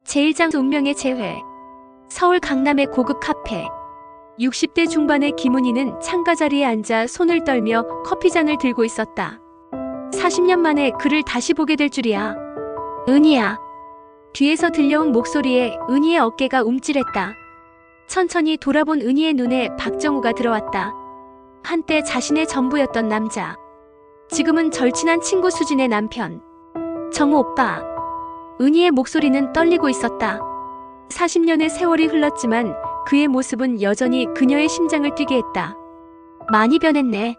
제1장 운명의 재회. 서울 강남의 고급 카페. 60대 중반의 김은희는 창가 자리에 앉아 손을 떨며 커피잔을 들고 있었다. 40년 만에 그를 다시 보게 될 줄이야. 은희야. 뒤에서 들려온 목소리에 은희의 어깨가 움찔했다. 천천히 돌아본 은희의 눈에 박정우가 들어왔다. 한때 자신의 전부였던 남자. 지금은 절친한 친구 수진의 남편. 정우 오빠. 은희의 목소리는 떨리고 있었다. 40년의 세월이 흘렀지만 그의 모습은 여전히 그녀의 심장을 뛰게 했다. 많이 변했네.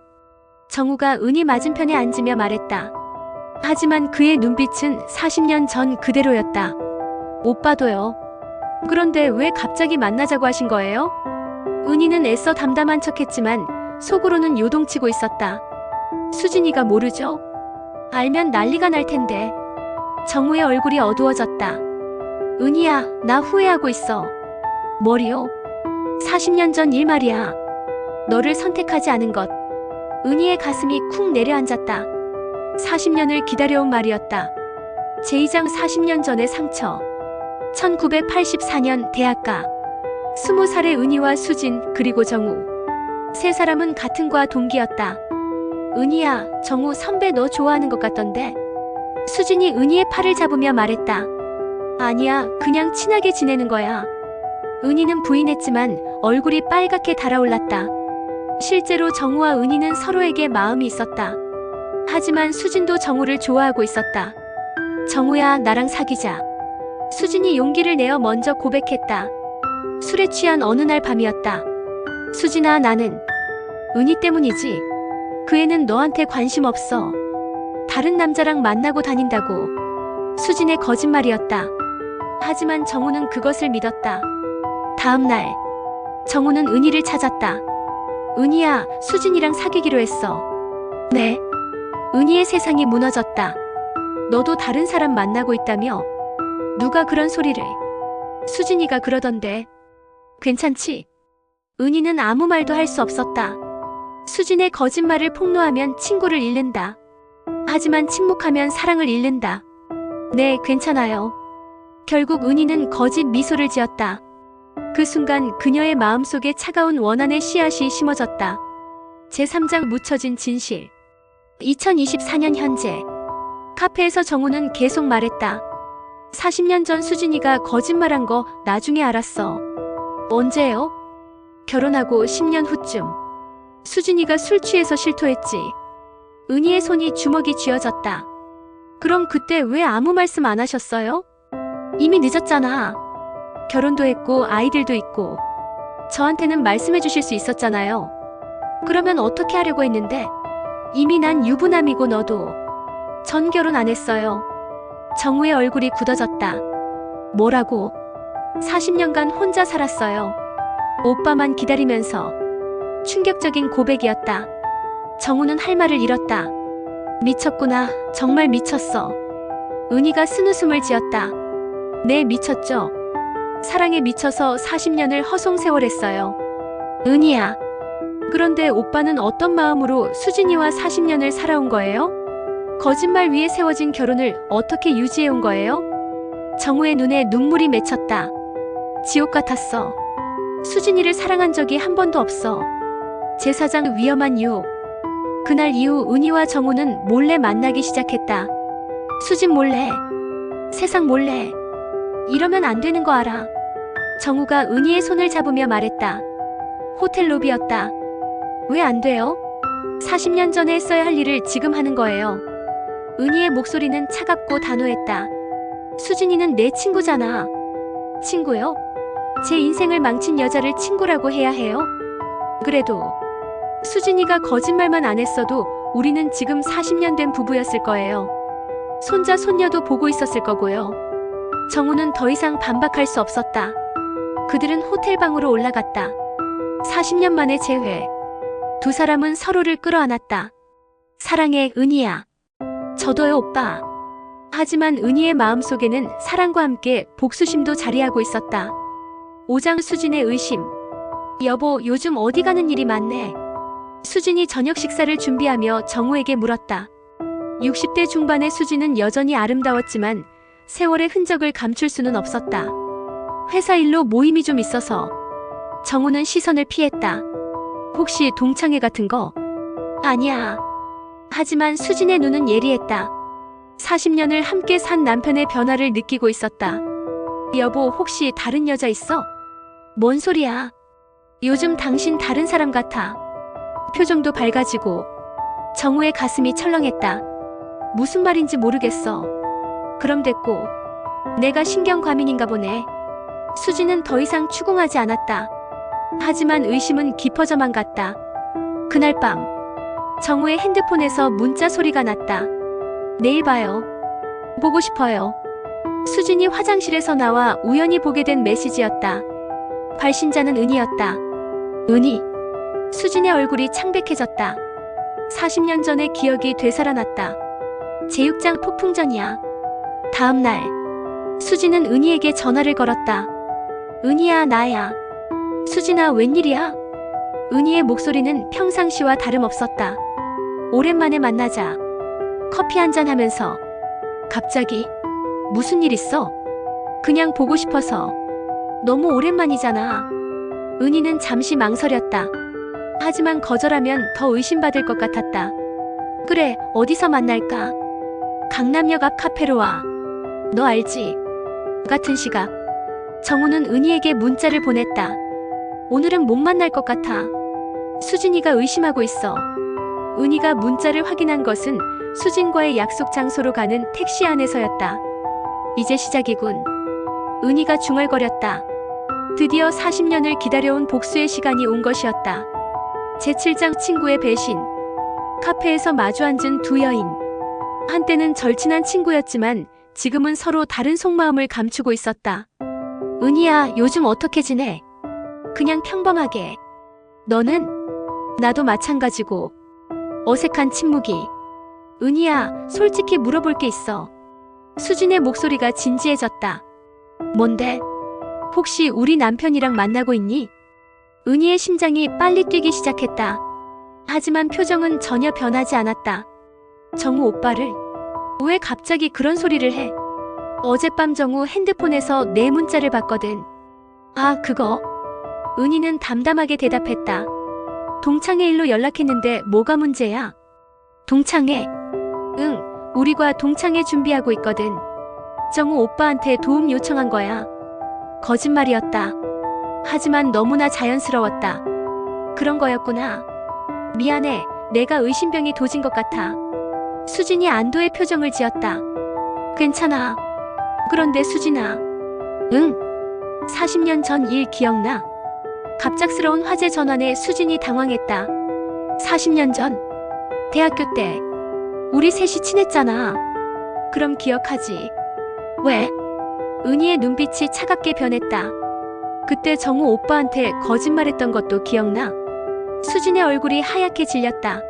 정우가 은희 맞은편에 앉으며 말했다. 하지만 그의 눈빛은 40년 전 그대로였다. 오빠도요. 그런데 왜 갑자기 만나자고 하신 거예요? 은희는 애써 담담한 척했지만 속으로는 요동치고 있었다. 수진이가 모르죠? 알면 난리가 날 텐데. 정우의 얼굴이 어두워졌다. 은희야, 나 후회하고 있어. 뭐리요? 40년 전 일 말이야. 너를 선택하지 않은 것. 은희의 가슴이 쿵 내려앉았다. 40년을 기다려온 말이었다. 제2장 40년 전의 상처. 1984년 대학가. 20살의 은희와 수진 그리고 정우. 세 사람은 같은 과 동기였다. 은희야, 정우 선배 너 좋아하는 것 같던데. 수진이 은희의 팔을 잡으며 말했다. 아니야, 그냥 친하게 지내는 거야. 은희는 부인했지만 얼굴이 빨갛게 달아올랐다. 실제로 정우와 은희는 서로에게 마음이 있었다. 하지만 수진도 정우를 좋아하고 있었다. 정우야, 나랑 사귀자. 수진이 용기를 내어 먼저 고백했다. 술에 취한 어느 날 밤이었다. 수진아, 나는 은희 때문이지. 그 애는 너한테 관심 없어. 다른 남자랑 만나고 다닌다고. 수진의 거짓말이었다. 하지만 정우는 그것을 믿었다. 다음 날, 정우는 은희를 찾았다. 은희야, 수진이랑 사귀기로 했어. 네. 은희의 세상이 무너졌다. 너도 다른 사람 만나고 있다며? 누가 그런 소리를? 수진이가 그러던데. 괜찮지? 은희는 아무 말도 할 수 없었다. 수진의 거짓말을 폭로하면 친구를 잃는다. 하지만 침묵하면 사랑을 잃는다. 네, 괜찮아요. 결국 은희는 거짓 미소를 지었다. 그 순간 그녀의 마음속에 차가운 원한의 씨앗이 심어졌다. 제3장 묻혀진 진실. 2024년 현재. 카페에서 정우는 계속 말했다. 40년 전 수진이가 거짓말한 거 나중에 알았어. 언제요? 결혼하고 10년 후쯤. 수진이가 술 취해서 실토했지. 은희의 손이 주먹이 쥐어졌다. 그럼 그때 왜 아무 말씀 안 하셨어요? 이미 늦었잖아. 결혼도 했고 아이들도 있고. 저한테는 말씀해 주실 수 있었잖아요. 그러면 어떻게 하려고 했는데? 이미 난 유부남이고 너도. 전 결혼 안 했어요. 정우의 얼굴이 굳어졌다. 뭐라고? 40년간 혼자 살았어요. 오빠만 기다리면서. 충격적인 고백이었다. 정우는 할 말을 잃었다. 미쳤구나. 정말 미쳤어. 은희가 쓴웃음을 지었다. 네, 미쳤죠. 사랑에 미쳐서 40년을 허송세월했어요. 은희야. 그런데 오빠는 어떤 마음으로 수진이와 40년을 살아온 거예요? 거짓말 위에 세워진 결혼을 어떻게 유지해온 거예요? 정우의 눈에 눈물이 맺혔다. 지옥 같았어. 수진이를 사랑한 적이 한 번도 없어. 제4장 위험한 유혹. 그날 이후 은희와 정우는 몰래 만나기 시작했다. 수진 몰래. 세상 몰래. 이러면 안 되는 거 알아. 정우가 은희의 손을 잡으며 말했다. 호텔 로비였다. 왜 안 돼요? 40년 전에 했어야 할 일을 지금 하는 거예요. 은희의 목소리는 차갑고 단호했다. 수진이는 내 친구잖아. 친구요? 제 인생을 망친 여자를 친구라고 해야 해요? 그래도 수진이가 거짓말만 안 했어도 우리는 지금 40년 된 부부였을 거예요. 손자 손녀도 보고 있었을 거고요. 정우는 더 이상 반박할 수 없었다. 그들은 호텔방으로 올라갔다. 40년 만의 재회. 두 사람은 서로를 끌어안았다. 사랑해, 은희야. 저도요, 오빠. 하지만 은희의 마음속에는 사랑과 함께 복수심도 자리하고 있었다. 5장 수진의 의심. 여보, 요즘 어디 가는 일이 많네. 수진이 저녁 식사를 준비하며 정우에게 물었다. 60대 중반의 수진은 여전히 아름다웠지만 세월의 흔적을 감출 수는 없었다. 회사 일로 모임이 좀 있어서 정우는 시선을 피했다. 혹시 동창회 같은 거? 아니야. 하지만 수진의 눈은 예리했다. 40년을 함께 산 남편의 변화를 느끼고 있었다. 여보, 혹시 다른 여자 있어? 뭔 소리야? 요즘 당신 다른 사람 같아. 표정도 밝아지고 정우의 가슴이 철렁했다. 무슨 말인지 모르겠어. 그럼 됐고. 내가 신경과민인가 보네. 수진은 더 이상 추궁하지 않았다. 하지만 의심은 깊어져만 갔다. 그날 밤 정우의 핸드폰에서 문자 소리가 났다. 내일 봐요. 보고 싶어요. 수진이 화장실에서 나와 우연히 보게 된 메시지였다. 발신자는 은희였다. 은희. 수진의 얼굴이 창백해졌다. 40년 전의 기억이 되살아났다. 제육장 폭풍전이야. 다음 날 수진은 은희에게 전화를 걸었다. 은희야, 나야. 수진아, 웬일이야? 은희의 목소리는 평상시와 다름없었다. 오랜만에 만나자. 커피 한잔 하면서. 갑자기? 무슨 일 있어? 그냥 보고 싶어서. 너무 오랜만이잖아. 은희는 잠시 망설였다. 하지만 거절하면 더 의심받을 것 같았다. 그래, 어디서 만날까? 강남역 앞 카페로 와. 너 알지? 같은 시각 정우는 은희에게 문자를 보냈다. 오늘은 못 만날 것 같아. 수진이가 의심하고 있어. 은희가 문자를 확인한 것은 수진과의 약속 장소로 가는 택시 안에서였다. 이제 시작이군. 은희가 중얼거렸다. 드디어 40년을 기다려온 복수의 시간이 온 것이었다. 제7장 친구의 배신. 카페에서 마주 앉은 두 여인. 한때는 절친한 친구였지만 지금은 서로 다른 속마음을 감추고 있었다. 은희야, 요즘 어떻게 지내? 그냥 평범하게. 너는? 나도 마찬가지고. 어색한 침묵이. 은희야, 솔직히 물어볼 게 있어. 수진의 목소리가 진지해졌다. 뭔데? 혹시 우리 남편이랑 만나고 있니? 은희의 심장이 빨리 뛰기 시작했다. 하지만 표정은 전혀 변하지 않았다. 정우 오빠를? 왜 갑자기 그런 소리를 해? 어젯밤 정우 핸드폰에서 내 문자를 봤거든. 아, 그거? 은희는 담담하게 대답했다. 동창회 일로 연락했는데 뭐가 문제야? 동창회? 응, 우리과 동창회 준비하고 있거든. 정우 오빠한테 도움 요청한 거야. 거짓말이었다. 하지만 너무나 자연스러웠다. 그런 거였구나. 미안해, 내가 의심병이 도진 것 같아. 수진이 안도의 표정을 지었다. 괜찮아. 그런데 수진아. 응? 40년 전 일 기억나? 갑작스러운 화제 전환에 수진이 당황했다. 40년 전? 대학교 때 우리 셋이 친했잖아. 그럼 기억하지. 왜? 은희의 눈빛이 차갑게 변했다. 그때 정우 오빠한테 거짓말했던 것도 기억나? 수진의 얼굴이 하얗게 질렸다.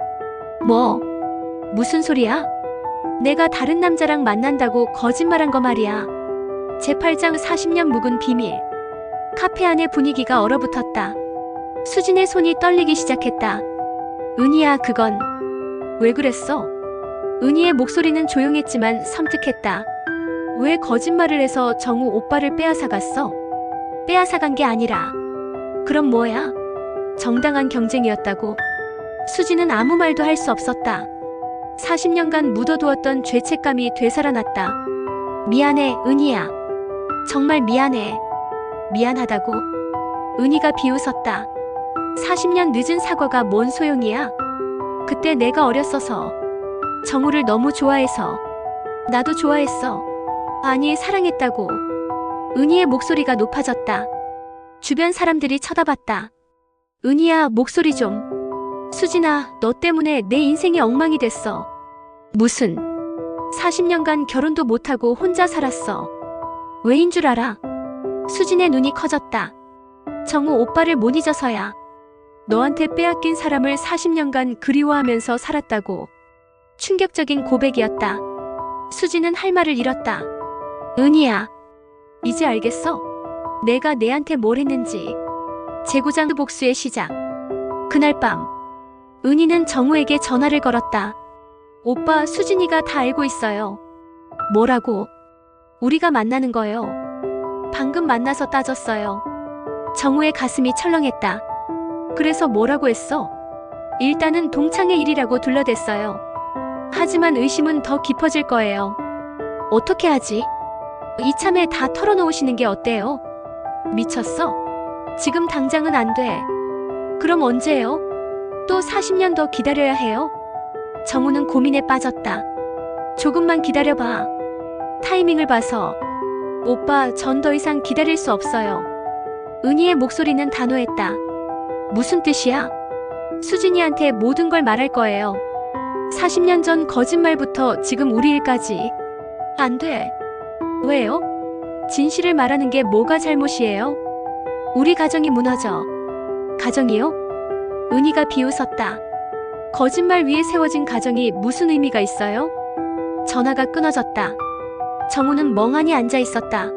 뭐? 무슨 소리야? 내가 다른 남자랑 만난다고 거짓말한 거 말이야. 제8장 40년 묵은 비밀. 카페 안의 분위기가 얼어붙었다. 수진의 손이 떨리기 시작했다. 은희야, 그건 왜 그랬어? 은희의 목소리는 조용했지만 섬뜩했다. 왜 거짓말을 해서 정우 오빠를 빼앗아갔어? 빼앗아간 게 아니라 그럼 뭐야? 정당한 경쟁이었다고? 수진은 아무 말도 할 수 없었다. 40년간 묻어두었던 죄책감이 되살아났다. 미안해, 은희야. 정말 미안해. 미안하다고? 은희가 비웃었다. 40년 늦은 사과가 뭔 소용이야? 그때 내가 어렸어서. 정우를 너무 좋아해서. 나도 좋아했어. 아니, 사랑했다고. 은희의 목소리가 높아졌다. 주변 사람들이 쳐다봤다. 은희야, 목소리 좀. 수진아, 너 때문에 내 인생이 엉망이 됐어. 무슨? 40년간 결혼도 못하고 혼자 살았어. 왜인 줄 알아? 수진의 눈이 커졌다. 정우 오빠를 못 잊어서야. 너한테 빼앗긴 사람을 40년간 그리워하면서 살았다고. 충격적인 고백이었다. 수진은 할 말을 잃었다. 은희야, 이제 알겠어? 내가 내한테 뭘 했는지. 재구장 복수의 시작. 그날 밤 은희는 정우에게 전화를 걸었다. 오빠, 수진이가 다 알고 있어요. 뭐라고? 우리가 만나는 거요. 방금 만나서 따졌어요. 정우의 가슴이 철렁했다. 그래서 뭐라고 했어? 일단은 동창의 일이라고 둘러댔어요. 하지만 의심은 더 깊어질 거예요. 어떻게 하지? 이참에 다 털어놓으시는 게 어때요? 미쳤어? 지금 당장은 안 돼. 그럼 언제요? 또 40년 더 기다려야 해요? 정우는 고민에 빠졌다. 조금만 기다려봐. 타이밍을 봐서. 오빠, 전 더 이상 기다릴 수 없어요. 은희의 목소리는 단호했다. 무슨 뜻이야? 수진이한테 모든 걸 말할 거예요. 40년 전 거짓말부터 지금 우리 일까지. 안 돼. 왜요? 진실을 말하는 게 뭐가 잘못이에요? 우리 가정이 무너져. 가정이요? 은희가 비웃었다. 거짓말 위에 세워진 가정이 무슨 의미가 있어요? 전화가 끊어졌다. 정우는 멍하니 앉아 있었다.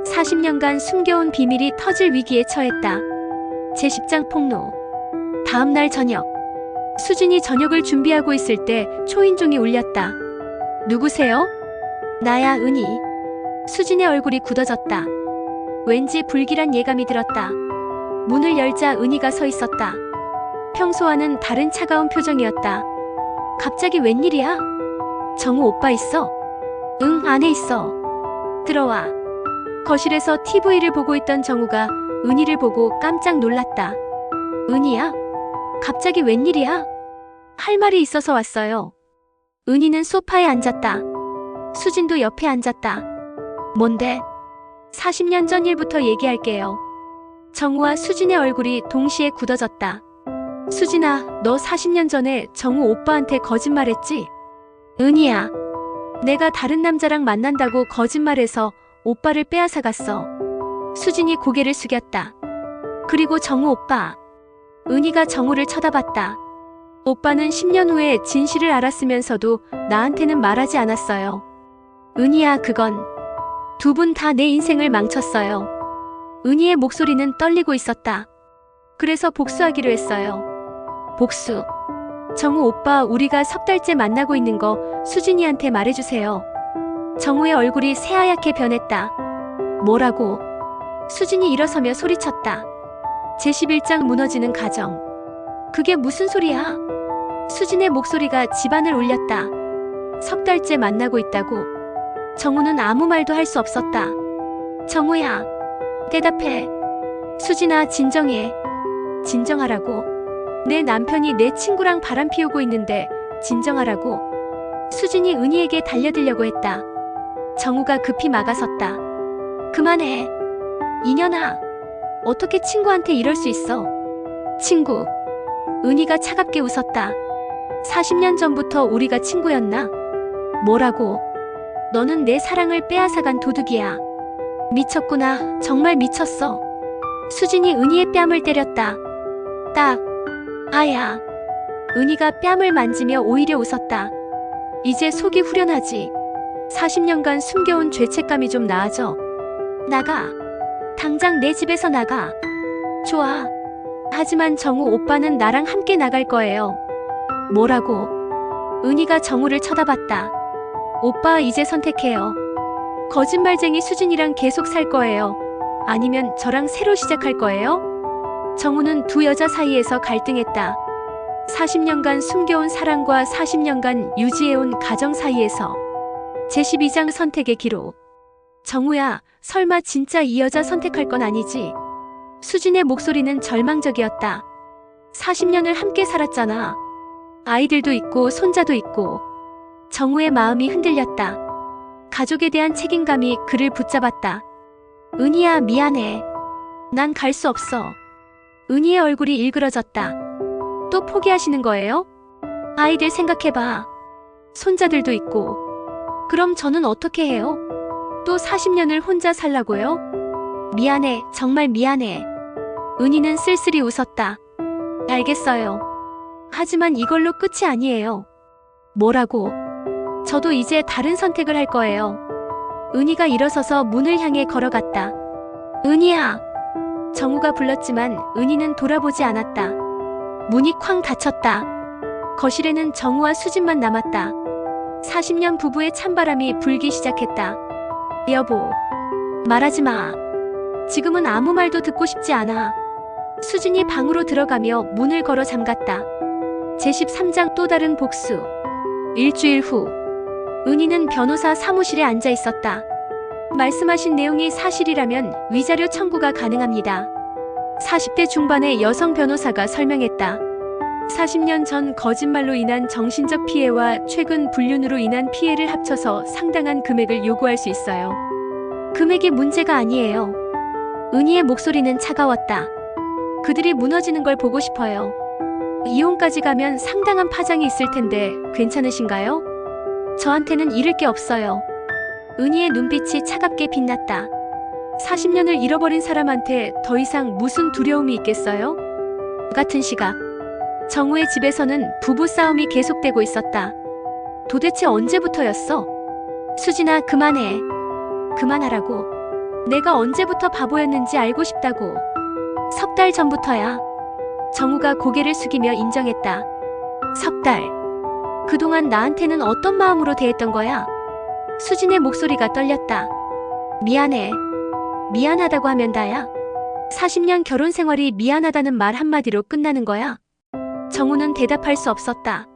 40년간 숨겨온 비밀이 터질 위기에 처했다. 제10장 폭로. 다음 날 저녁. 수진이 저녁을 준비하고 있을 때 초인종이 울렸다. 누구세요? 나야, 은희. 수진의 얼굴이 굳어졌다. 왠지 불길한 예감이 들었다. 문을 열자 은희가 서 있었다. 평소와는 다른 차가운 표정이었다. 갑자기 웬일이야? 정우 오빠 있어? 응, 안에 있어. 들어와. 거실에서 TV를 보고 있던 정우가 은희를 보고 깜짝 놀랐다. 은희야? 갑자기 웬일이야? 할 말이 있어서 왔어요. 은희는 소파에 앉았다. 수진도 옆에 앉았다. 뭔데? 40년 전 일부터 얘기할게요. 정우와 수진의 얼굴이 동시에 굳어졌다. 수진아, 너 40년 전에 정우 오빠한테 거짓말했지? 은희야, 내가 다른 남자랑 만난다고 거짓말해서 오빠를 빼앗아갔어. 수진이 고개를 숙였다. 그리고 정우 오빠. 은희가 정우를 쳐다봤다. 오빠는 10년 후에 진실을 알았으면서도 나한테는 말하지 않았어요. 은희야, 그건 두 분 다 내 인생을 망쳤어요. 은희의 목소리는 떨리고 있었다. 그래서 복수하기로 했어요. 복수. 정우 오빠, 우리가 석 달째 만나고 있는 거 수진이한테 말해주세요. 정우의 얼굴이 새하얗게 변했다. 뭐라고? 수진이 일어서며 소리쳤다. 제11장 무너지는 가정. 그게 무슨 소리야? 수진의 목소리가 집안을 울렸다. 석 달째 만나고 있다고. 정우는 아무 말도 할 수 없었다. 정우야, 대답해. 수진아, 진정해. 진정하라고. 내 남편이 내 친구랑 바람 피우고 있는데 진정하라고. 수진이 은희에게 달려들려고 했다. 정우가 급히 막아섰다. 그만해. 이년아, 어떻게 친구한테 이럴 수 있어? 친구. 은희가 차갑게 웃었다. 40년 전부터 우리가 친구였나? 뭐라고? 너는 내 사랑을 빼앗아간 도둑이야. 미쳤구나. 정말 미쳤어. 수진이 은희의 뺨을 때렸다. 딱. 아야. 은희가 뺨을 만지며 오히려 웃었다. 이제 속이 후련하지. 40년간 숨겨온 죄책감이 좀 나아져. 나가. 당장 내 집에서 나가. 좋아. 하지만 정우 오빠는 나랑 함께 나갈 거예요. 뭐라고? 은희가 정우를 쳐다봤다. 오빠, 이제 선택해요. 거짓말쟁이 수진이랑 계속 살 거예요? 아니면 저랑 새로 시작할 거예요? 정우는 두 여자 사이에서 갈등했다. 40년간 숨겨온 사랑과 40년간 유지해온 가정 사이에서. 제12장 선택의 기록. 정우야, 설마 진짜 이 여자 선택할 건 아니지? 수진의 목소리는 절망적이었다. 40년을 함께 살았잖아. 아이들도 있고 손자도 있고. 정우의 마음이 흔들렸다. 가족에 대한 책임감이 그를 붙잡았다. 은희야, 미안해. 난 갈 수 없어. 은희의 얼굴이 일그러졌다. 또 포기하시는 거예요? 아이들 생각해봐. 손자들도 있고. 그럼 저는 어떻게 해요? 또 40년을 혼자 살라고요? 미안해, 정말 미안해. 은희는 쓸쓸히 웃었다. 알겠어요. 하지만 이걸로 끝이 아니에요. 뭐라고? 저도 이제 다른 선택을 할 거예요. 은희가 일어서서 문을 향해 걸어갔다. 은희야. 정우가 불렀지만 은희는 돌아보지 않았다. 문이 쾅 닫혔다. 거실에는 정우와 수진만 남았다. 40년 부부의 찬바람이 불기 시작했다. 여보, 말하지 마. 지금은 아무 말도 듣고 싶지 않아. 수진이 방으로 들어가며 문을 걸어 잠갔다. 제13장 또 다른 복수. 일주일 후, 은희는 변호사 사무실에 앉아 있었다. 말씀하신 내용이 사실이라면 위자료 청구가 가능합니다. 40대 중반의 여성 변호사가 설명했다. 40년 전 거짓말로 인한 정신적 피해와 최근 불륜으로 인한 피해를 합쳐서 상당한 금액을 요구할 수 있어요. 금액이 문제가 아니에요. 은희의 목소리는 차가웠다. 그들이 무너지는 걸 보고 싶어요. 이혼까지 가면 상당한 파장이 있을 텐데 괜찮으신가요? 저한테는 잃을 게 없어요. 은희의 눈빛이 차갑게 빛났다. 40년을 잃어버린 사람한테 더 이상 무슨 두려움이 있겠어요? 같은 시각, 정우의 집에서는 부부싸움이 계속되고 있었다. 도대체 언제부터였어? 수진아, 그만해. 그만하라고. 내가 언제부터 바보였는지 알고 싶다고. 석 달 전부터야. 정우가 고개를 숙이며 인정했다. 석 달. 그동안 나한테는 어떤 마음으로 대했던 거야? 수진의 목소리가 떨렸다. 미안해. 미안하다고 하면 다야. 40년 결혼 생활이 미안하다는 말 한마디로 끝나는 거야? 정우는 대답할 수 없었다.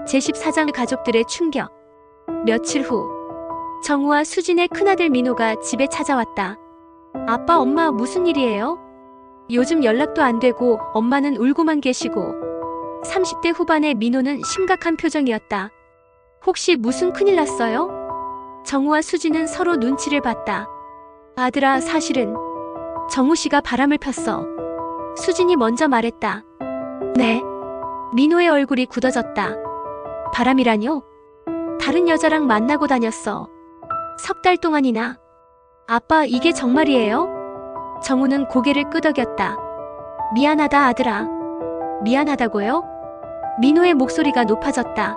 제14장 가족들의 충격. 며칠 후, 정우와 수진의 큰아들 민호가 집에 찾아왔다. 아빠, 엄마, 무슨 일이에요? 요즘 연락도 안 되고 엄마는 울고만 계시고. 30대 후반의 민호는 심각한 표정이었다. 혹시 무슨 큰일 났어요? 정우와 수진은 서로 눈치를 봤다. 아들아, 사실은 정우 씨가 바람을 폈어. 수진이 먼저 말했다. 네. 민호의 얼굴이 굳어졌다. 바람이라뇨? 다른 여자랑 만나고 다녔어. 석 달 동안이나. 아빠, 이게 정말이에요? 정우는 고개를 끄덕였다. 미안하다, 아들아. 미안하다고요? 민호의 목소리가 높아졌다.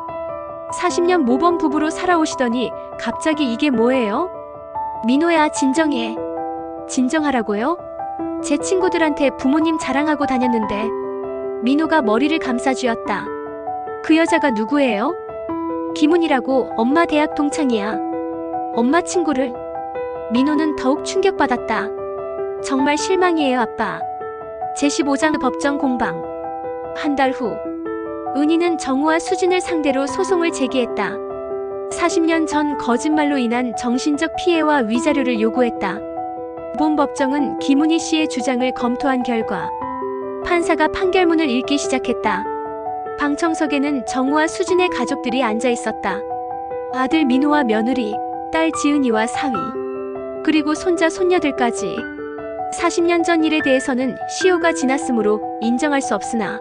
40년 모범 부부로 살아오시더니 갑자기 이게 뭐예요? 민호야, 진정해. 진정하라고요? 제 친구들한테 부모님 자랑하고 다녔는데. 민호가 머리를 감싸쥐었다. 그 여자가 누구예요? 김은이라고, 엄마 대학 동창이야. 엄마 친구를. 민호는 더욱 충격받았다. 정말 실망이에요, 아빠. 제15장 법정 공방. 한 달 후, 은희는 정우와 수진을 상대로 소송을 제기했다. 40년 전 거짓말로 인한 정신적 피해와 위자료를 요구했다. 본 법정은 김은희 씨의 주장을 검토한 결과 판사가 판결문을 읽기 시작했다. 방청석에는 정우와 수진의 가족들이 앉아 있었다. 아들 민호와 며느리, 딸 지은이와 사위, 그리고 손자 손녀들까지. 40년 전 일에 대해서는 시효가 지났으므로 인정할 수 없으나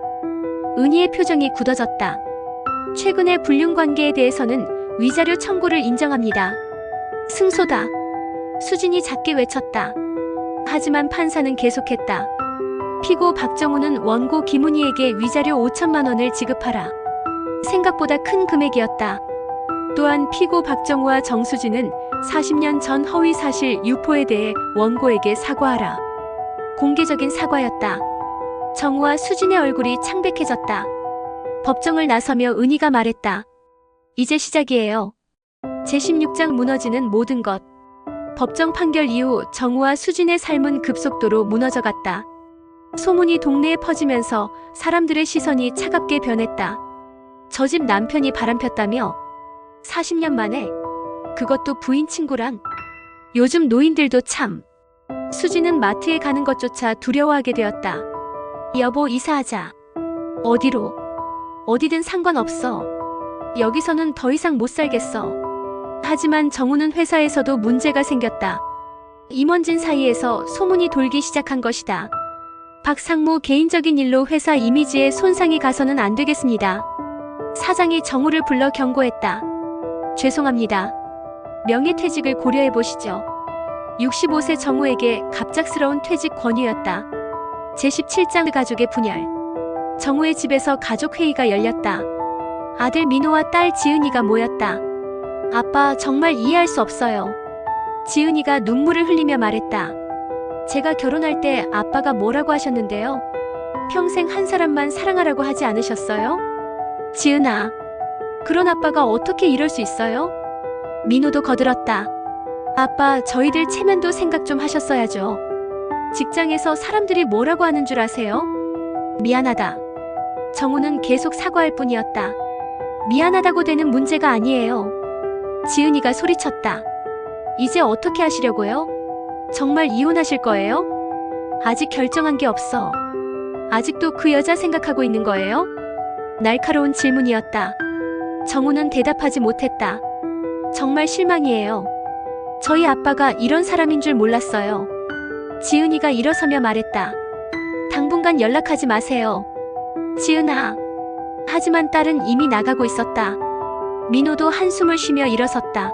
은희의 표정이 굳어졌다. 최근의 불륜 관계에 대해서는 위자료 청구를 인정합니다. 승소다. 수진이 작게 외쳤다. 하지만 판사는 계속했다. 피고 박정우는 원고 김은희에게 위자료 5천만 원을 지급하라. 생각보다 큰 금액이었다. 또한 피고 박정우와 정수진은 40년 전 허위사실 유포에 대해 원고에게 사과하라. 공개적인 사과였다. 정우와 수진의 얼굴이 창백해졌다. 법정을 나서며 은희가 말했다. 이제 시작이에요. 제16장 무너지는 모든 것. 법정 판결 이후 정우와 수진의 삶은 급속도로 무너져갔다. 소문이 동네에 퍼지면서 사람들의 시선이 차갑게 변했다. 저 집 남편이 바람폈다며? 40년 만에? 그것도 부인 친구랑? 요즘 노인들도 참. 수진은 마트에 가는 것조차 두려워하게 되었다. 여보, 이사하자. 어디로? 어디든 상관없어. 여기서는 더 이상 못 살겠어. 하지만 정우는 회사에서도 문제가 생겼다. 임원진 사이에서 소문이 돌기 시작한 것이다. 박 상무 개인적인 일로 회사 이미지에 손상이 가서는 안 되겠습니다. 사장이 정우를 불러 경고했다. 죄송합니다. 명예퇴직을 고려해보시죠. 65세 정우에게 갑작스러운 퇴직 권유였다. 제17장 가족의 분열. 정우의 집에서 가족회의가 열렸다. 아들 민호와 딸 지은이가 모였다. 아빠, 정말 이해할 수 없어요. 지은이가 눈물을 흘리며 말했다. 제가 결혼할 때 아빠가 뭐라고 하셨는데요? 평생 한 사람만 사랑하라고 하지 않으셨어요? 지은아, 그런 아빠가 어떻게 이럴 수 있어요? 민호도 거들었다. 아빠, 저희들 체면도 생각 좀 하셨어야죠. 직장에서 사람들이 뭐라고 하는 줄 아세요? 미안하다. 정우는 계속 사과할 뿐이었다. 미안하다고 되는 문제가 아니에요. 지은이가 소리쳤다. 이제 어떻게 하시려고요? 정말 이혼하실 거예요? 아직 결정한 게 없어. 아직도 그 여자 생각하고 있는 거예요? 날카로운 질문이었다. 정우는 대답하지 못했다. 정말 실망이에요. 저희 아빠가 이런 사람인 줄 몰랐어요. 지은이가 일어서며 말했다. 당분간 연락하지 마세요. 지은아. 하지만 딸은 이미 나가고 있었다. 민호도 한숨을 쉬며 일어섰다.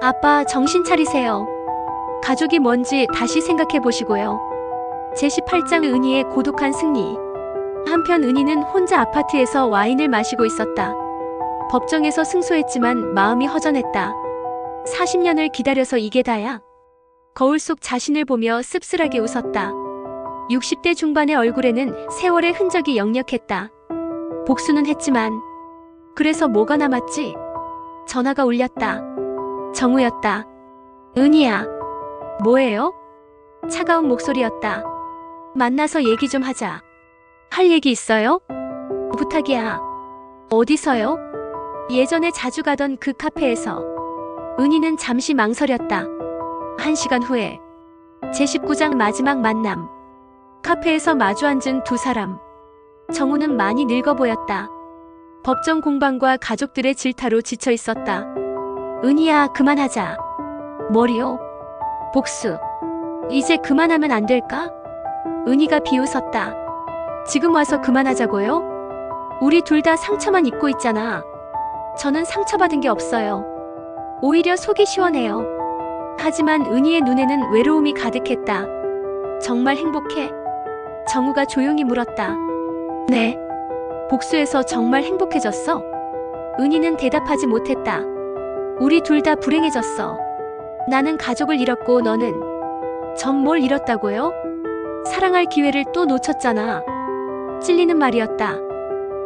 아빠, 정신 차리세요. 가족이 뭔지 다시 생각해 보시고요. 제18장 은희의 고독한 승리. 한편 은희는 혼자 아파트에서 와인을 마시고 있었다. 법정에서 승소했지만 마음이 허전했다. 40년을 기다려서 이게 다야. 거울 속 자신을 보며 씁쓸하게 웃었다. 60대 중반의 얼굴에는 세월의 흔적이 역력했다. 복수는 했지만 그래서 뭐가 남았지? 전화가 울렸다. 정우였다. 은희야. 뭐예요? 차가운 목소리였다. 만나서 얘기 좀 하자. 할 얘기 있어요? 부탁이야. 어디서요? 예전에 자주 가던 그 카페에서. 은희는 잠시 망설였다. 1시간 후에. 제19장 마지막 만남. 카페에서 마주 앉은 두 사람. 정우는 많이 늙어 보였다. 법정 공방과 가족들의 질타로 지쳐 있었다. 은희야, 그만하자. 뭐리요? 복수. 이제 그만하면 안 될까? 은희가 비웃었다. 지금 와서 그만하자고요? 우리 둘 다 상처만 입고 있잖아. 저는 상처받은 게 없어요. 오히려 속이 시원해요. 하지만 은희의 눈에는 외로움이 가득했다. 정말 행복해? 정우가 조용히 물었다. 네. 복수해서 정말 행복해졌어? 은희는 대답하지 못했다. 우리 둘 다 불행해졌어. 나는 가족을 잃었고 너는 전 뭘 잃었다고요? 사랑할 기회를 또 놓쳤잖아. 찔리는 말이었다.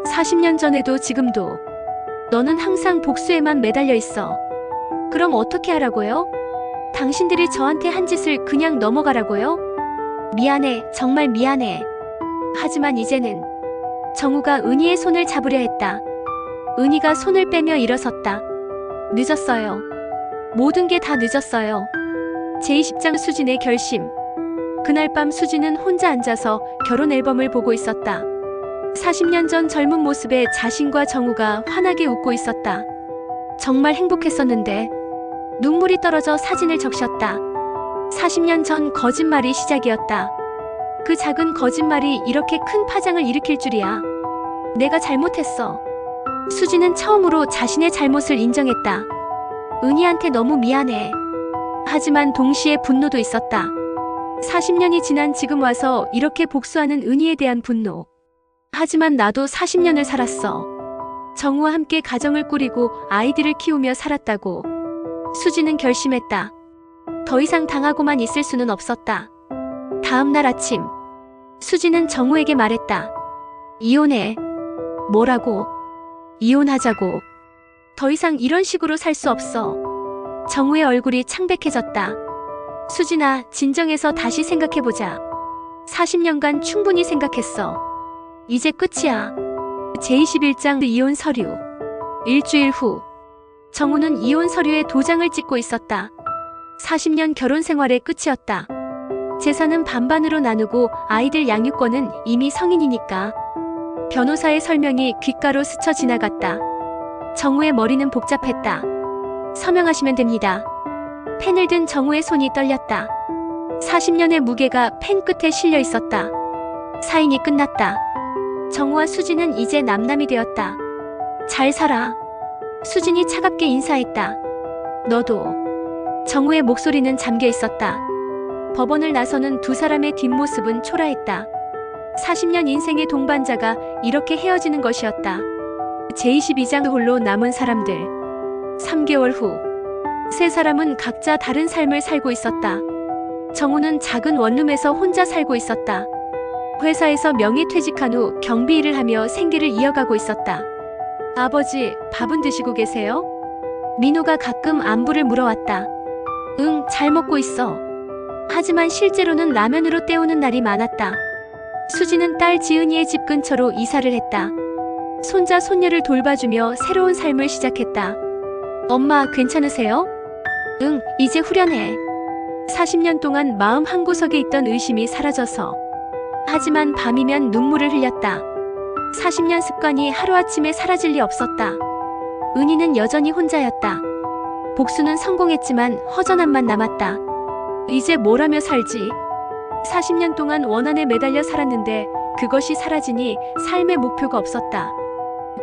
40년 전에도 지금도 너는 항상 복수에만 매달려 있어. 그럼 어떻게 하라고요? 당신들이 저한테 한 짓을 그냥 넘어가라고요? 미안해, 정말 미안해. 하지만 이제는. 정우가 은희의 손을 잡으려 했다. 은희가 손을 빼며 일어섰다. 늦었어요. 모든 게 다 늦었어요. 제20장 수진의 결심. 그날 밤 수진은 혼자 앉아서 결혼 앨범을 보고 있었다. 40년 전 젊은 모습에 자신과 정우가 환하게 웃고 있었다. 정말 행복했었는데. 눈물이 떨어져 사진을 적셨다. 40년 전 거짓말이 시작이었다. 그 작은 거짓말이 이렇게 큰 파장을 일으킬 줄이야. 내가 잘못했어. 수진은 처음으로 자신의 잘못을 인정했다. 은희한테 너무 미안해. 하지만 동시에 분노도 있었다. 40년이 지난 지금 와서 이렇게 복수하는 은희에 대한 분노. 하지만 나도 40년을 살았어. 정우와 함께 가정을 꾸리고 아이들을 키우며 살았다고. 수진은 결심했다. 더 이상 당하고만 있을 수는 없었다. 다음 날 아침. 수진은 정우에게 말했다. 이혼해. 뭐라고? 이혼하자고. 더 이상 이런 식으로 살 수 없어. 정우의 얼굴이 창백해졌다. 수진아, 진정해서 다시 생각해보자. 40년간 충분히 생각했어. 이제 끝이야. 제21장 이혼 서류. 일주일 후. 정우는 이혼 서류에 도장을 찍고 있었다. 40년 결혼 생활의 끝이었다. 재산은 반반으로 나누고 아이들 양육권은 이미 성인이니까. 변호사의 설명이 귓가로 스쳐 지나갔다. 정우의 머리는 복잡했다. 서명하시면 됩니다. 펜을 든 정우의 손이 떨렸다. 40년의 무게가 펜 끝에 실려 있었다. 사인이 끝났다. 정우와 수진은 이제 남남이 되었다. 잘 살아. 수진이 차갑게 인사했다. 너도. 정우의 목소리는 잠겨 있었다. 법원을 나서는 두 사람의 뒷모습은 초라했다. 40년 인생의 동반자가 이렇게 헤어지는 것이었다. 제22장 홀로 남은 사람들. 3개월 후. 세 사람은 각자 다른 삶을 살고 있었다. 정우는 작은 원룸에서 혼자 살고 있었다. 회사에서 명예퇴직한 후 경비 일을 하며 생계를 이어가고 있었다. 아버지, 밥은 드시고 계세요? 민호가 가끔 안부를 물어왔다. 응, 잘 먹고 있어. 하지만 실제로는 라면으로 때우는 날이 많았다. 수지는 딸 지은이의 집 근처로 이사를 했다. 손자 손녀를 돌봐주며 새로운 삶을 시작했다. 엄마, 괜찮으세요? 응, 이제 후련해. 40년 동안 마음 한구석에 있던 의심이 사라져서. 하지만 밤이면 눈물을 흘렸다. 40년 습관이 하루아침에 사라질 리 없었다. 은희는 여전히 혼자였다. 복수는 성공했지만 허전함만 남았다. 이제 뭘 하며 살지? 40년 동안 원한에 매달려 살았는데 그것이 사라지니 삶의 목표가 없었다.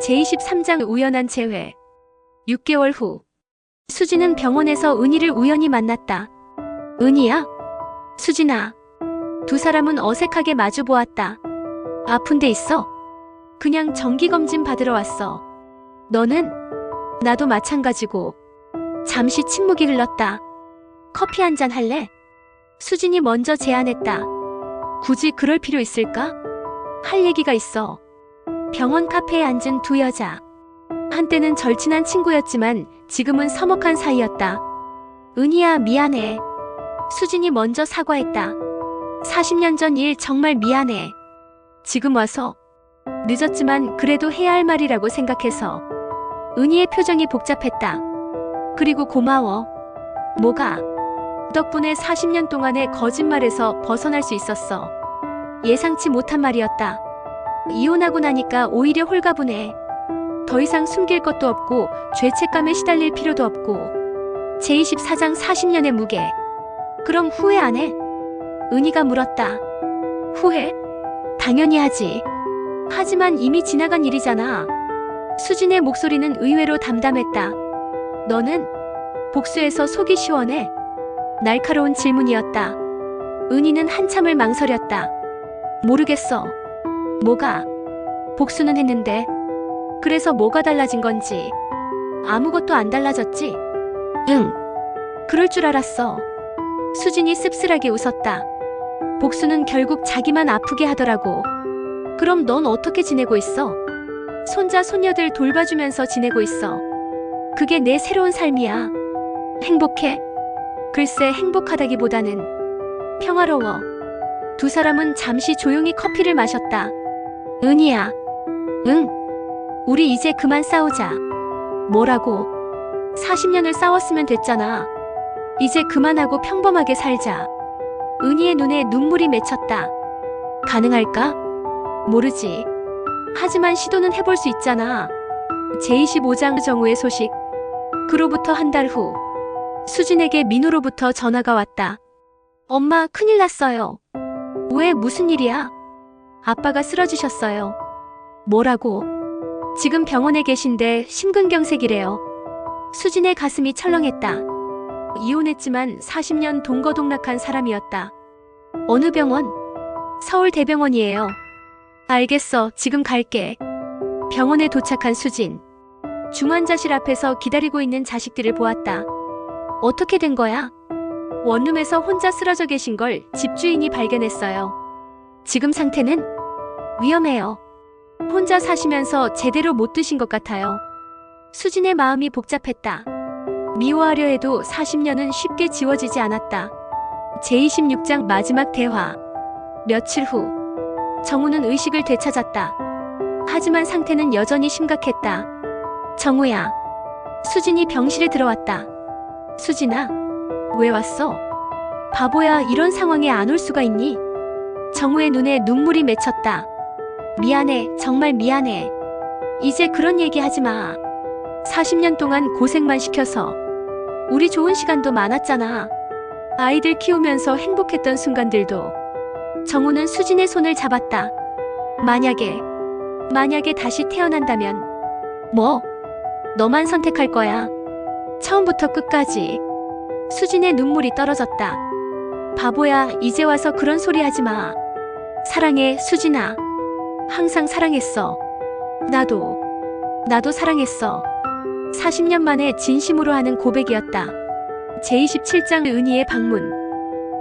제23장 우연한 재회. 6개월 후 수진은 병원에서 은희를 우연히 만났다. 은희야? 수진아. 두 사람은 어색하게 마주 보았다. 아픈 데 있어? 그냥 정기검진 받으러 왔어. 너는? 나도 마찬가지고. 잠시 침묵이 흘렀다. 커피 한잔 할래? 수진이 먼저 제안했다. 굳이 그럴 필요 있을까? 할 얘기가 있어. 병원 카페에 앉은 두 여자. 한때는 절친한 친구였지만 지금은 서먹한 사이였다. 은희야, 미안해. 수진이 먼저 사과했다. 40년 전 일 정말 미안해. 지금 와서 늦었지만 그래도 해야 할 말이라고 생각해서. 은희의 표정이 복잡했다. 그리고 고마워. 뭐가? 덕분에 40년 동안의 거짓말에서 벗어날 수 있었어. 예상치 못한 말이었다. 이혼하고 나니까 오히려 홀가분해. 더 이상 숨길 것도 없고 죄책감에 시달릴 필요도 없고. 제24장 40년의 무게. 그럼 후회 안 해? 은희가 물었다. 후회? 당연히 하지. 하지만 이미 지나간 일이잖아. 수진의 목소리는 의외로 담담했다. 너는? 복수해서 속이 시원해? 날카로운 질문이었다. 은희는 한참을 망설였다. 모르겠어. 뭐가? 복수는 했는데. 그래서 뭐가 달라진 건지. 아무것도 안 달라졌지? 응. 그럴 줄 알았어. 수진이 씁쓸하게 웃었다. 복수는 결국 자기만 아프게 하더라고. 그럼 넌 어떻게 지내고 있어? 손자 손녀들 돌봐주면서 지내고 있어. 그게 내 새로운 삶이야. 행복해? 글쎄, 행복하다기보다는 평화로워. 두 사람은 잠시 조용히 커피를 마셨다. 은희야. 응. 우리 이제 그만 싸우자. 뭐라고? 40년을 싸웠으면 됐잖아. 이제 그만하고 평범하게 살자. 은희의 눈에 눈물이 맺혔다. 가능할까? 모르지. 하지만 시도는 해볼 수 있잖아. 제25장 정우의 소식. 그로부터 한 달 후 수진에게 민호로부터 전화가 왔다. 엄마, 큰일 났어요. 왜, 무슨 일이야? 아빠가 쓰러지셨어요. 뭐라고? 지금 병원에 계신데 심근경색이래요. 수진의 가슴이 철렁했다. 이혼했지만 40년 동거동락한 사람이었다. 어느 병원? 서울대병원이에요. 알겠어, 지금 갈게. 병원에 도착한 수진. 중환자실 앞에서 기다리고 있는 자식들을 보았다. 어떻게 된 거야? 원룸에서 혼자 쓰러져 계신 걸 집주인이 발견했어요. 지금 상태는? 위험해요. 혼자 사시면서 제대로 못 드신 것 같아요. 수진의 마음이 복잡했다. 미워하려 해도 40년은 쉽게 지워지지 않았다. 제26장 마지막 대화. 며칠 후 정우는 의식을 되찾았다. 하지만 상태는 여전히 심각했다. 정우야. 수진이 병실에 들어왔다. 수진아, 왜 왔어? 바보야, 이런 상황에 안 올 수가 있니? 정우의 눈에 눈물이 맺혔다. 미안해, 정말 미안해. 이제 그런 얘기 하지 마. 40년 동안 고생만 시켜서. 우리 좋은 시간도 많았잖아. 아이들 키우면서 행복했던 순간들도. 정우는 수진의 손을 잡았다. 만약에 다시 태어난다면. 뭐? 너만 선택할 거야. 처음부터 끝까지. 수진의 눈물이 떨어졌다. 바보야, 이제 와서 그런 소리 하지 마. 사랑해, 수진아. 항상 사랑했어. 나도 사랑했어. 40년 만에 진심으로 하는 고백이었다. 제27장 은희의 방문.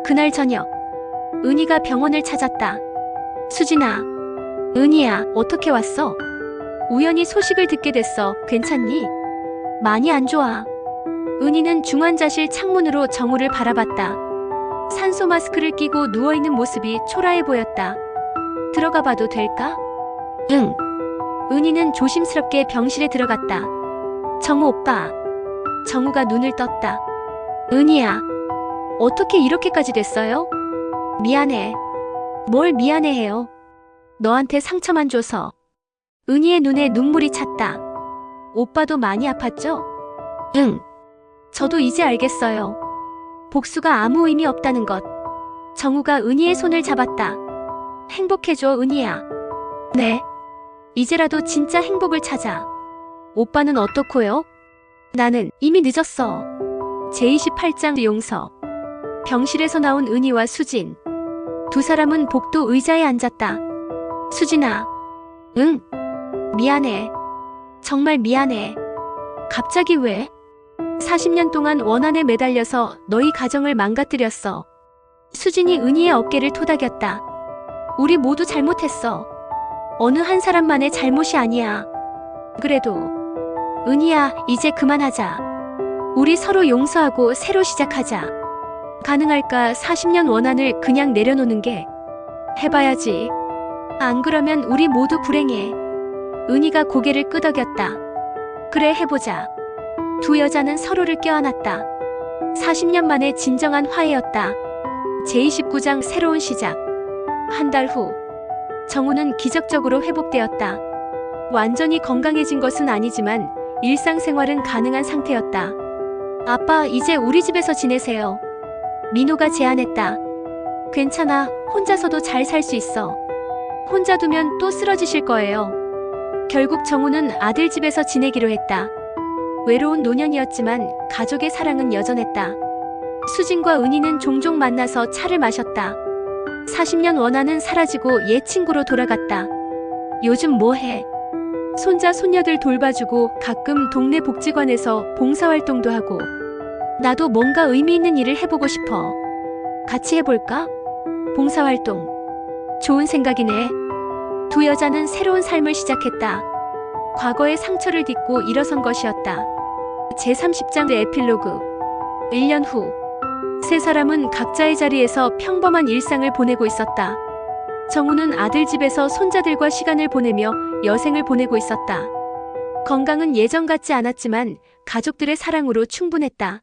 그날 저녁 은희가 병원을 찾았다. 수진아. 은희야, 어떻게 왔어? 우연히 소식을 듣게 됐어. 괜찮니? 많이 안 좋아. 은희는 중환자실 창문으로 정우를 바라봤다. 산소 마스크를 끼고 누워있는 모습이 초라해 보였다. 들어가 봐도 될까? 응. 은희는 조심스럽게 병실에 들어갔다. 정우 오빠. 정우가 눈을 떴다. 은희야. 어떻게 이렇게까지 됐어요? 미안해. 뭘 미안해해요. 너한테 상처만 줘서. 은희의 눈에 눈물이 찼다. 오빠도 많이 아팠죠? 응. 저도 이제 알겠어요. 복수가 아무 의미 없다는 것. 정우가 은희의 손을 잡았다. 행복해져, 은희야. 네. 이제라도 진짜 행복을 찾아. 오빠는 어떻고요? 나는 이미 늦었어. 제28장 용서. 병실에서 나온 은희와 수진. 두 사람은 복도 의자에 앉았다. 수진아. 응. 미안해. 정말 미안해. 갑자기 왜? 40년 동안 원한에 매달려서 너희 가정을 망가뜨렸어. 수진이 은희의 어깨를 토닥였다. 우리 모두 잘못했어. 어느 한 사람만의 잘못이 아니야. 그래도 은희야, 이제 그만하자. 우리 서로 용서하고 새로 시작하자. 가능할까? 40년 원한을 그냥 내려놓는 게. 해봐야지. 안 그러면 우리 모두 불행해. 은희가 고개를 끄덕였다. 그래, 해보자. 두 여자는 서로를 껴안았다. 40년 만에 진정한 화해였다. 제29장 새로운 시작. 한 달 후. 정우는 기적적으로 회복되었다. 완전히 건강해진 것은 아니지만 일상생활은 가능한 상태였다. 아빠, 이제 우리 집에서 지내세요. 민호가 제안했다. 괜찮아. 혼자서도 잘 살 수 있어. 혼자 두면 또 쓰러지실 거예요. 결국 정우는 아들 집에서 지내기로 했다. 외로운 노년이었지만 가족의 사랑은 여전했다. 수진과 은희는 종종 만나서 차를 마셨다. 40년 원한은 사라지고 옛 친구로 돌아갔다. 요즘 뭐해? 손자 손녀들 돌봐주고 가끔 동네 복지관에서 봉사활동도 하고. 나도 뭔가 의미 있는 일을 해보고 싶어. 같이 해볼까? 봉사활동. 좋은 생각이네. 두 여자는 새로운 삶을 시작했다. 과거의 상처를 딛고 일어선 것이었다. 제30장 에필로그. 1년 후. 세 사람은 각자의 자리에서 평범한 일상을 보내고 있었다. 정우는 아들 집에서 손자들과 시간을 보내며 여생을 보내고 있었다. 건강은 예전 같지 않았지만 가족들의 사랑으로 충분했다.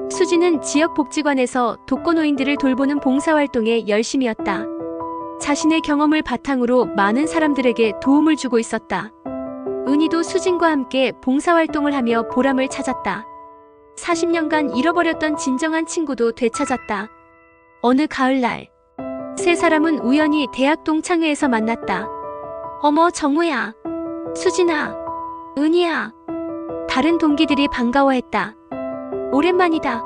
수지는 지역 복지관에서 독거노인들을 돌보는 봉사활동에 열심이었다. 자신의 경험을 바탕으로 많은 사람들에게 도움을 주고 있었다. 은희도 수진과 함께 봉사활동을 하며 보람을 찾았다. 40년간 잃어버렸던 진정한 친구도 되찾았다. 어느 가을날, 세 사람은 우연히 대학 동창회에서 만났다. 어머, 정우야. 수진아. 은희야. 다른 동기들이 반가워했다. 오랜만이다.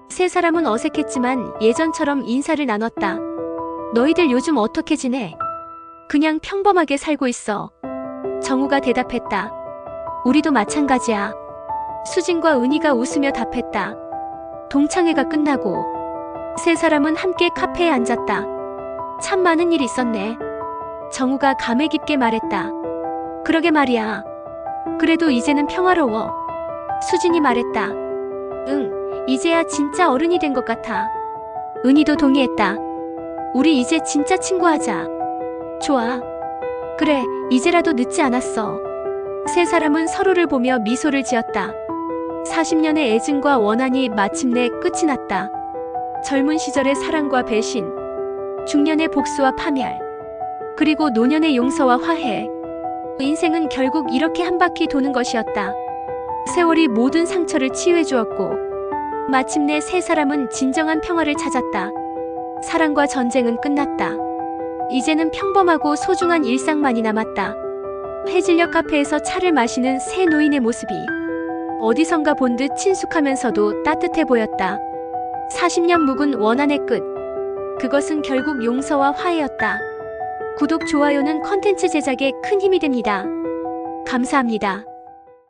세 사람은 어색했지만 예전처럼 인사를 나눴다. 너희들 요즘 어떻게 지내? 그냥 평범하게 살고 있어. 정우가 대답했다. 우리도 마찬가지야. 수진과 은희가 웃으며 답했다. 동창회가 끝나고 세 사람은 함께 카페에 앉았다. 참 많은 일이 있었네. 정우가 감회 깊게 말했다. 그러게 말이야. 그래도 이제는 평화로워. 수진이 말했다. 응, 이제야 진짜 어른이 된 것 같아. 은희도 동의했다. 우리 이제 진짜 친구하자. 좋아. 그래, 이제라도 늦지 않았어. 세 사람은 서로를 보며 미소를 지었다. 40년의 애증과 원한이 마침내 끝이 났다. 젊은 시절의 사랑과 배신, 중년의 복수와 파멸, 그리고 노년의 용서와 화해. 인생은 결국 이렇게 한 바퀴 도는 것이었다. 세월이 모든 상처를 치유해 주었고, 마침내 세 사람은 진정한 평화를 찾았다. 사랑과 전쟁은 끝났다. 이제는 평범하고 소중한 일상만이 남았다. 해질녘 카페에서 차를 마시는 세 노인의 모습이 어디선가 본 듯 친숙하면서도 따뜻해 보였다. 40년 묵은 원한의 끝. 그것은 결국 용서와 화해였다. 구독, 좋아요는 컨텐츠 제작에 큰 힘이 됩니다. 감사합니다.